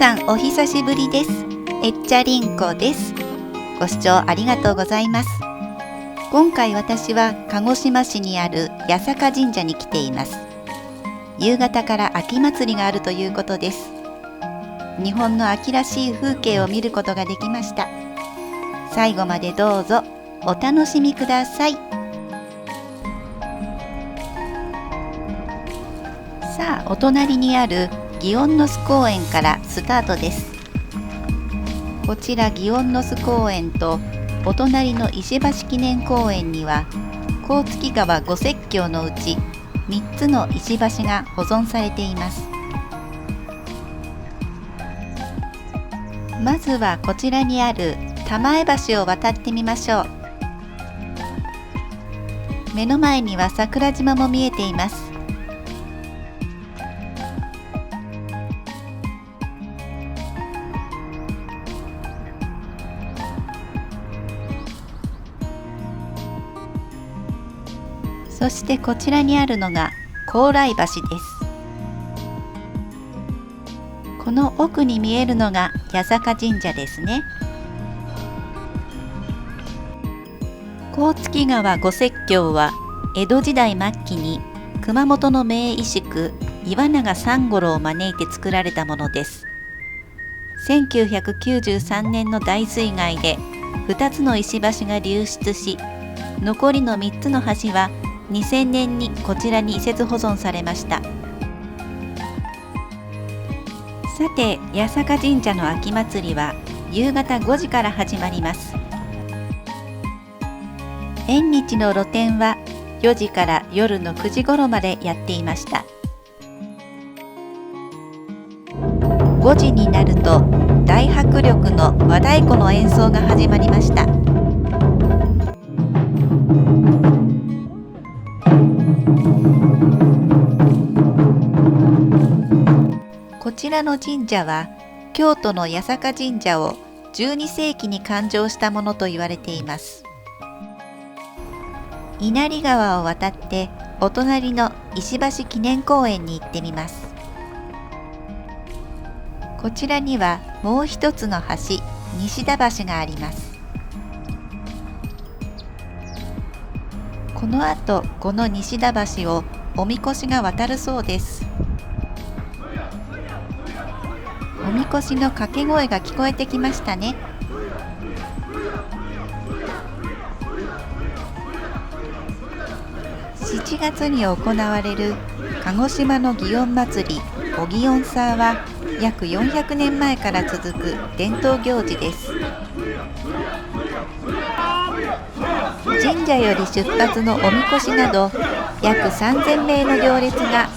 さんお久しぶりです。えっちゃりんこです。ご視聴ありがとうございます。今回私は鹿児島市にある八坂神社に来ています。夕方から秋祭りがあるということです。日本の秋らしい風景を見ることができました。最後までどうぞお楽しみください。さあ、お隣にある祇園の巣公園からスタートです。こちら祇園の巣公園とお隣の石橋記念公園には甲突川五石橋のうち3つの石橋が保存されています。まずはこちらにある玉江橋を渡ってみましょう。目の前には桜島も見えています。そしてこちらにあるのが高麗橋です。この奥に見えるのが八坂神社ですね。甲突川五石橋は江戸時代末期に熊本の名医宿岩永三五郎を招いて作られたものです。1993年の大水害で2つの石橋が流出し、残りの3つの橋は2000年にこちらに移設保存されました。さて、八坂神社の秋祭りは夕方5時から始まります。縁日の露店は4時から夜の9時頃までやっていました。5時になると大迫力の和太鼓の演奏が始まりました。こちらの神社は京都の八坂神社を12世紀に誕生したものと言われています。稲荷川を渡ってお隣の石橋記念公園に行ってみます。こちらにはもう一つの橋、西田橋があります。この後、この西田橋をおみこしが渡るそうです。おみこしの掛け声が聞こえてきましたね。7月に行われる鹿児島の祇園祭りお祇園祭は約400年前から続く伝統行事です。神社より出発のおみこしなど約3000名の行列が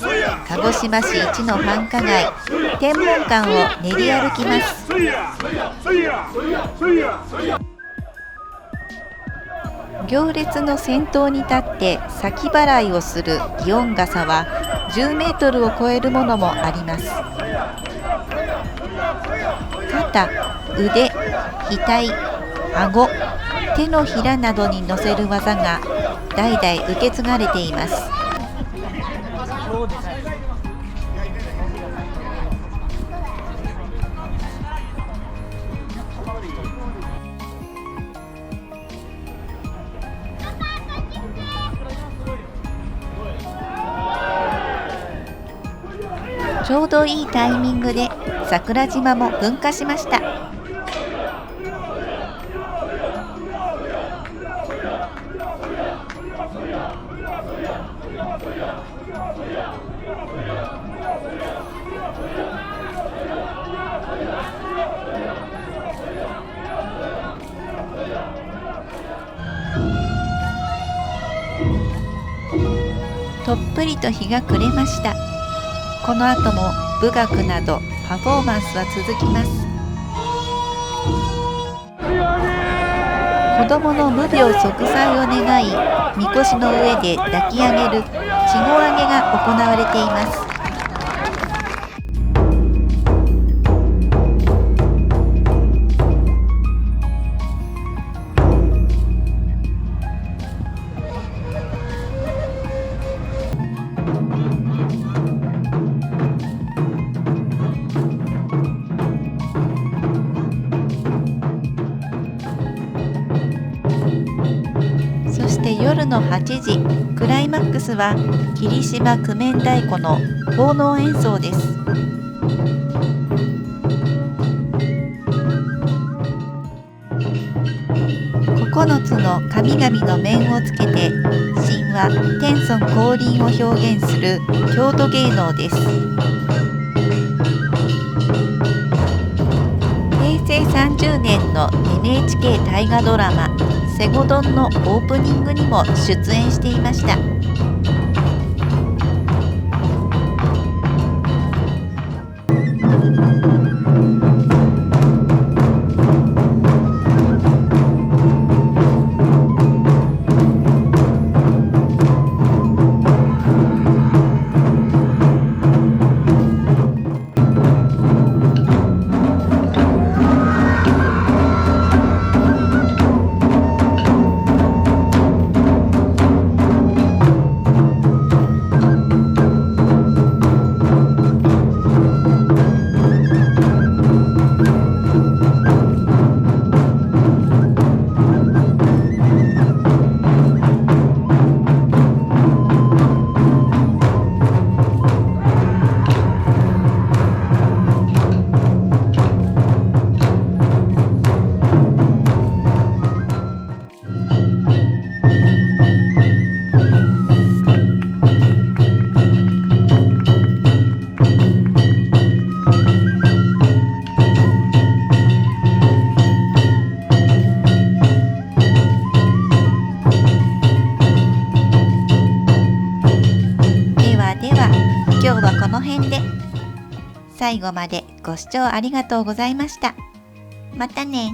鹿児島市一の繁華街天文館を練り歩きます。行列の先頭に立って先払いをする祇園傘は10メートルを超えるものもあります。肩、腕、額、顎、手のひらなどに乗せる技が代々受け継がれています。ちょうどいいタイミングで桜島も噴火しました。とっぷりと日が暮れました。この後も舞楽などパフォーマンスは続きます。子どもの無病息災を願い、みこしの上で抱き上げる稚児上げが行われています。夜の8時、クライマックスは霧島九面太鼓の奉納演奏です。9つの神々の面をつけて神話天孫降臨を表現する郷土芸能です。平成30年の NHK 大河ドラマ「西郷どん」のオープニングにも出演していました。今日はこの辺で。最後までご視聴ありがとうございました。またね。